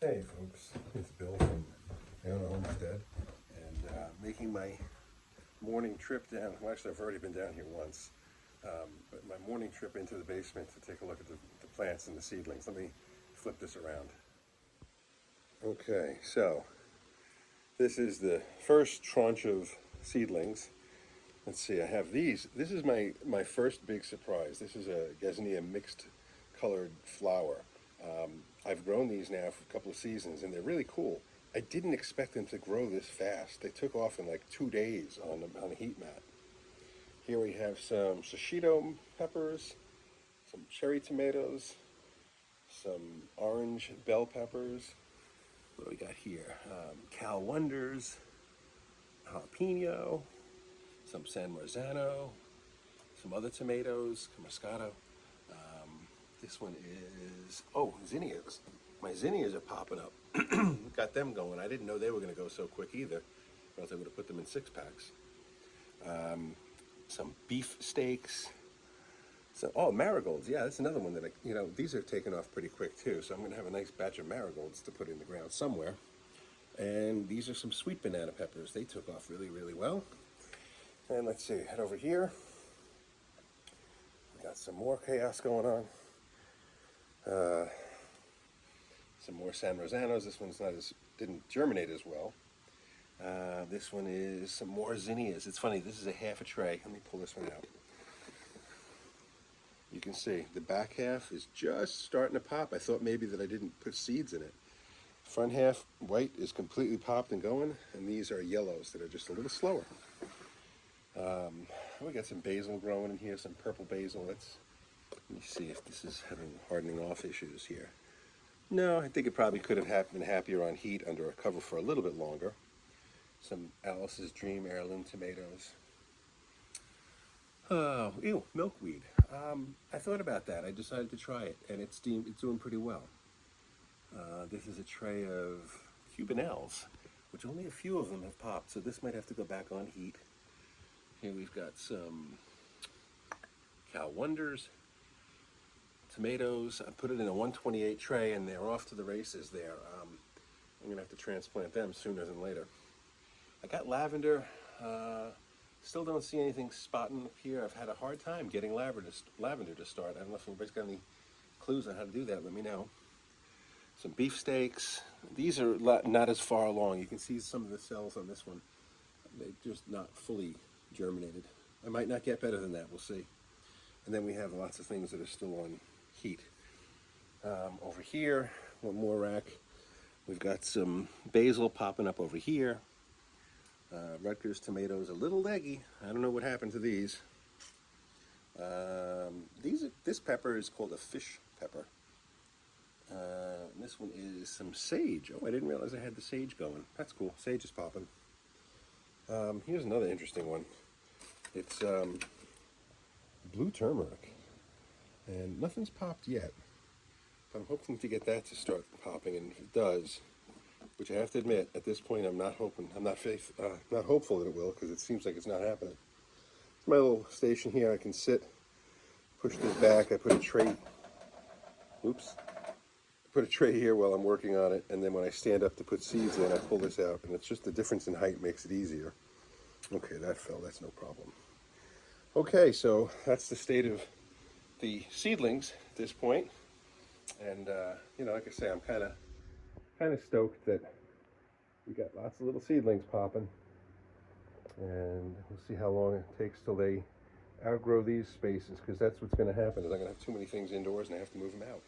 Hey folks, it's Bill from Aona Homestead, and making my morning trip down. Well, actually, I've already been down here once, but my morning trip into the basement to take a look at the plants and the seedlings. Let me flip this around. Okay, so this is the first tranche of seedlings. Let's see, I have these. This is my first big surprise. This is a Gesnea mixed colored flower. I've grown these now for a couple of seasons, and they're really cool. I didn't expect them to grow this fast. They took off in like 2 days on a heat mat. Here we have some shishito peppers, some cherry tomatoes, some orange bell peppers. What do we got here? Cal Wonders, jalapeno, some San Marzano, some other tomatoes, Moscato. This one is, oh, zinnias. My zinnias are popping up. Got them going. I didn't know they were going to go so quick either, or else I would have put them in 6-packs. Some beef steaks. So, oh, marigolds. Yeah, that's another one that these are taking off pretty quick too. So I'm going to have a nice batch of marigolds to put in the ground somewhere. And these are some sweet banana peppers. They took off really, really well. And let's see, head over here. We got some more chaos going on. Some more San Rosanos. This one's didn't germinate as well. This one is some more zinnias. It's funny, this is a half a tray. Let me pull this one out. You can see the back half is just starting to pop. I thought maybe that I didn't put seeds in it. Front half, white, is completely popped and going, and these are yellows that are just a little slower. We got some basil growing in here, some purple basil. Let me see if this is having hardening off issues here. No, I think it probably could have been happier on heat under a cover for a little bit longer. Some Alice's Dream heirloom tomatoes. Oh, ew, milkweed. I thought about that. I decided to try it, and it's doing pretty well. This is a tray of Cubanelles, which only a few of them have popped, so this might have to go back on heat. Here we've got some Cal Wonders, tomatoes. I put it in a 128 tray, and they're off to the races there. I'm going to have to transplant them sooner than later. I got lavender. Still don't see anything spotting up here. I've had a hard time getting lavender to start. I don't know if anybody's got any clues on how to do that. Let me know. Some beefsteaks. These are not as far along. You can see some of the cells on this one. They're just not fully germinated. I might not get better than that. We'll see. And then we have lots of things that are still on heat. Over here, one more rack. We've got some basil popping up over here. Rutgers tomatoes, a little leggy. I don't know what happened to these. This pepper is called a fish pepper. This one is some sage. Oh, I didn't realize I had the sage going. That's cool. Sage is popping. Here's another interesting one. It's blue turmeric, and nothing's popped yet. But I'm hoping to get that to start popping, and if it does, which I have to admit, at this point, I'm not hopeful that it will, because it seems like it's not happening. It's my little station here. I can sit, push this back. I put a tray. Oops. Put a tray here while I'm working on it, and then when I stand up to put seeds in, I pull this out, and it's just the difference in height makes it easier. Okay, that fell. That's no problem. Okay, so that's the state of the seedlings at this point, and like I say, I'm kind of stoked that we got lots of little seedlings popping, and we'll see how long it takes till they outgrow these spaces, because that's what's going to happen. Is I'm going to have too many things indoors, and I have to move them out.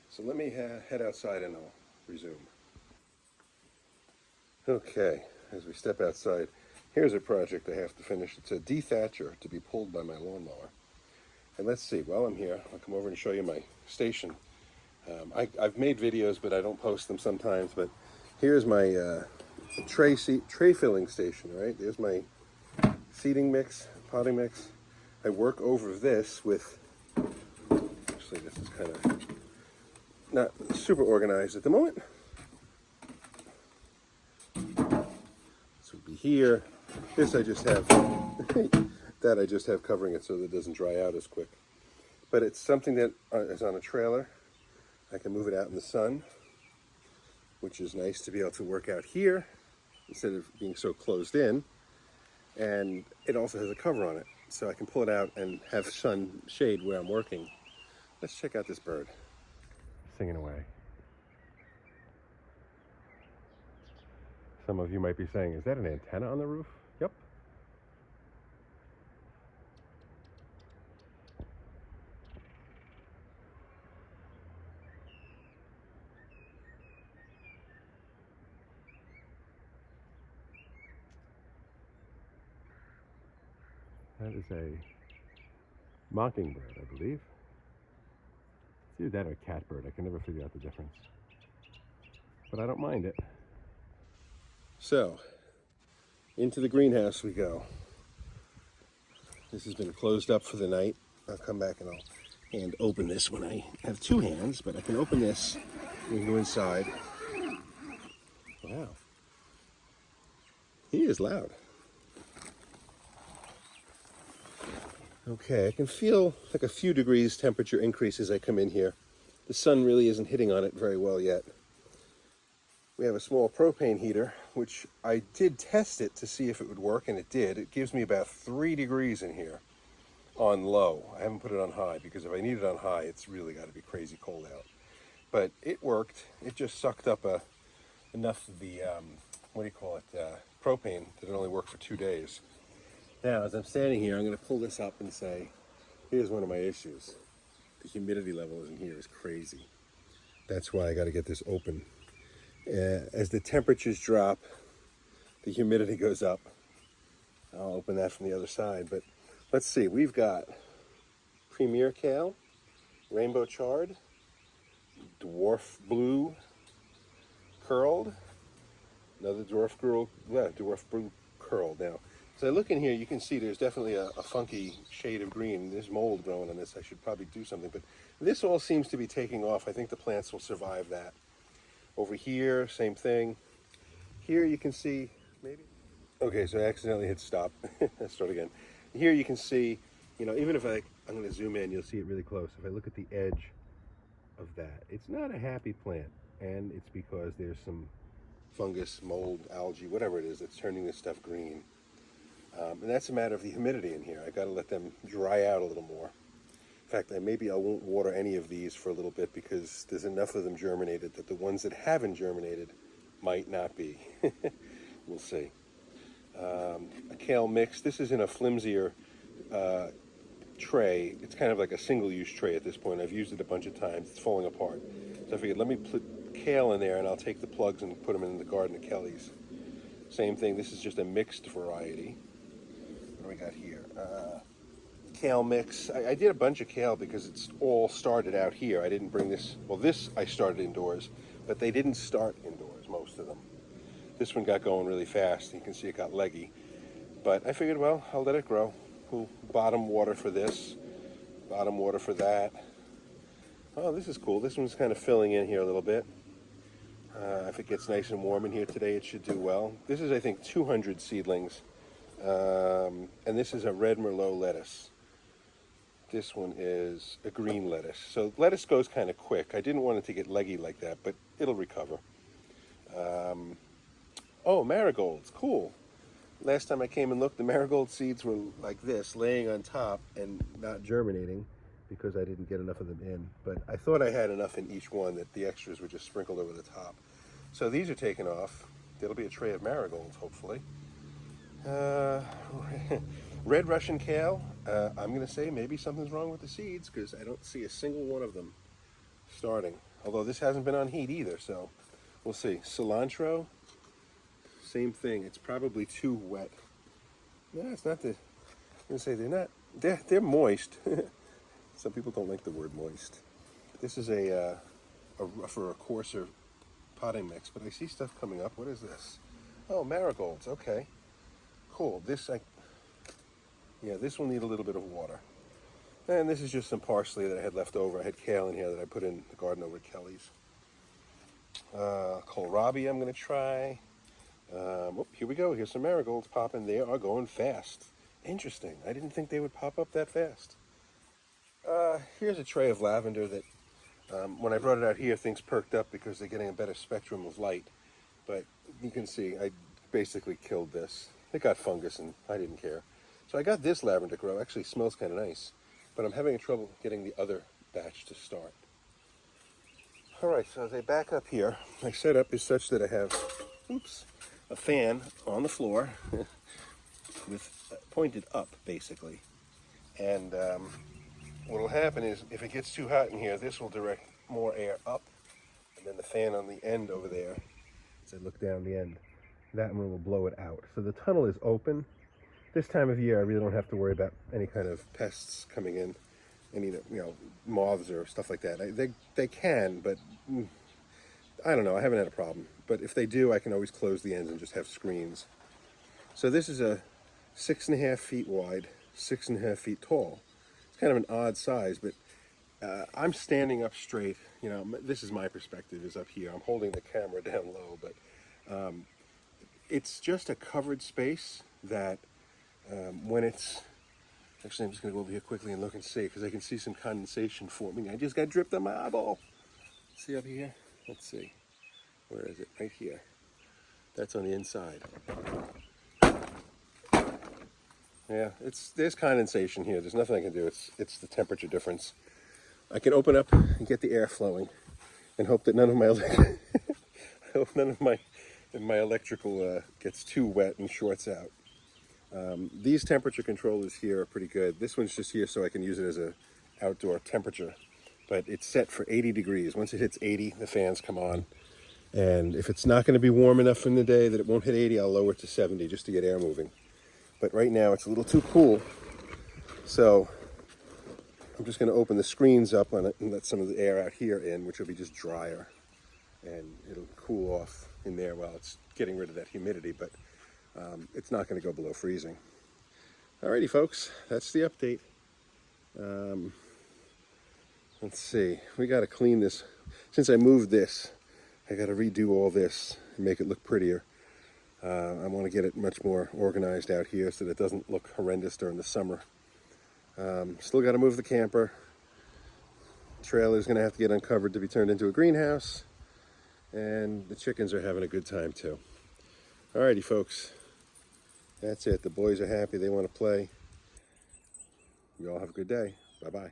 So let me head outside, and I'll resume. Okay, as we step outside, here's a project I have to finish. It's a dethatcher to be pulled by my lawnmower. And let's see, while I'm here, I'll come over and show you my station. I've made videos, but I don't post them sometimes. But here's my tray filling station, right? There's my seeding mix, potting mix. I work over this with, actually this is kind of not super organized at the moment. This would be here. This I just have, that I just have covering it so that it doesn't dry out as quick. But it's something that is on a trailer. I can move it out in the sun. which is nice to be able to work out here instead of being so closed in. And it also has a cover on it, so I can pull it out and have sun shade where I'm working. Let's check out this bird. Singing away. Some of you might be saying, is that an antenna on the roof? Yep. That is a mockingbird, I believe. It's either that or a catbird. I can never figure out the difference. But I don't mind it. So, into the greenhouse we go. This has been closed up for the night. I'll come back and I'll hand open this when I have two hands, but I can open this. We can go inside. Wow. He is loud. Okay, I can feel like a few degrees temperature increase as I come in here. The sun really isn't hitting on it very well yet. We have a small propane heater, which I did test it to see if it would work, and it did. It gives me about 3 degrees in here on low. I haven't put it on high, because if I need it on high, it's really got to be crazy cold out. But it worked. It just sucked up enough of the, propane that it only worked for 2 days. Now, as I'm standing here, I'm going to pull this up and say, here's one of my issues. The humidity level in here is crazy. That's why I got to get this open. As the temperatures drop, the humidity goes up. I'll open that from the other side, but let's see. We've got Premier Kale, Rainbow Chard, Dwarf Blue Curled, another Dwarf Blue Curled. Now, as I look in here, you can see there's definitely a funky shade of green. There's mold growing on this. I should probably do something, but this all seems to be taking off. I think the plants will survive that. Over here, same thing. Here you can see, maybe. Okay, so I accidentally hit stop. Let's start again. Here you can see, even if I'm going to zoom in, you'll see it really close. If I look at the edge of that, it's not a happy plant, and it's because there's some fungus, mold, algae, whatever it is that's turning this stuff green. And that's a matter of the humidity in here. I got to let them dry out a little more. In fact, maybe I won't water any of these for a little bit because there's enough of them germinated that the ones that haven't germinated might not be. We'll see. A kale mix. This is in a flimsier tray. It's kind of like a single-use tray at this point. I've used it a bunch of times. It's falling apart. So I figured let me put kale in there and I'll take the plugs and put them in the garden at Kelly's. Same thing. This is just a mixed variety. What do we got here? Kale mix. I did a bunch of kale because it's all started out here. I didn't bring this. Well, this I started indoors, but they didn't start indoors, most of them. This one got going really fast. You can see it got leggy. But I figured, well, I'll let it grow. We'll bottom water for this, bottom water for that. Oh, this is cool. This one's kind of filling in here a little bit. If it gets nice and warm in here today, it should do well. This is, I think, 200 seedlings. And this is a red Merlot lettuce. This one is a green lettuce. So lettuce goes kind of quick. I didn't want it to get leggy like that, but it'll recover. Oh, marigolds. Cool. Last time I came and looked, the marigold seeds were like this, laying on top and not germinating because I didn't get enough of them in. But I thought I had enough in each one that the extras were just sprinkled over the top. So these are taken off. There'll be a tray of marigolds, hopefully. Red Russian kale, I'm going to say maybe something's wrong with the seeds because I don't see a single one of them starting. Although this hasn't been on heat either, so we'll see. Cilantro, same thing. It's probably too wet. No, it's not the. I'm going to say they're not. They're moist. Some people don't like the word moist. This is for a coarser potting mix, but I see stuff coming up. What is this? Oh, marigolds. Okay. Cool. This will need a little bit of water. And this is just some parsley that I had left over. I had kale in here that I put in the garden over at Kelly's. Kohlrabi I'm going to try. Here we go. Here's some marigolds popping. They are going fast. Interesting. I didn't think they would pop up that fast. Here's a tray of lavender that When I brought it out here, things perked up because they're getting a better spectrum of light. But you can see I basically killed this. It got fungus and I didn't care. So I got this lavender grow. Actually smells kind of nice. But I'm having trouble getting the other batch to start. Alright, so as I back up here, my setup is such that I have, a fan on the floor with pointed up, basically. And what will happen is, if it gets too hot in here, this will direct more air up, and then the fan on the end over there, as I look down the end, that one will blow it out. So the tunnel is open. This time of year, I really don't have to worry about any kind of pests coming in, any, moths or stuff like that. They can, but I don't know. I haven't had a problem. But if they do, I can always close the ends and just have screens. So this is a 6.5 feet wide, 6.5 feet tall. It's kind of an odd size, but I'm standing up straight. This is my perspective, is up here. I'm holding the camera down low, but it's just a covered space that when it's... Actually, I'm just going to go over here quickly and look and see, because I can see some condensation forming. I just got dripped on my eyeball. See up here? Let's see. Where is it? Right here. That's on the inside. Yeah, there's condensation here. There's nothing I can do. It's the temperature difference. I can open up and get the air flowing, and hope that none of my my electrical gets too wet and shorts out. These temperature controllers here are pretty good. This one's just here so I can use it as a outdoor temperature, but it's set for 80 degrees. Once it hits 80, the fans come on. And if it's not going to be warm enough in the day that it won't hit 80, I'll lower it to 70 just to get air moving. But right now it's a little too cool, so I'm just going to open the screens up on it and let some of the air out here in, which will be just drier. And it'll cool off in there while it's getting rid of that humidity, but it's not going to go below freezing. Alrighty, folks, that's the update. Let's see, we got to clean this. Since I moved this, I got to redo all this and make it look prettier. I want to get it much more organized out here so that it doesn't look horrendous during the summer. Still got to move the camper. Trailer's going to have to get uncovered to be turned into a greenhouse. And the chickens are having a good time too. Alrighty, folks. That's it. The boys are happy. They want to play. You all have a good day. Bye-bye.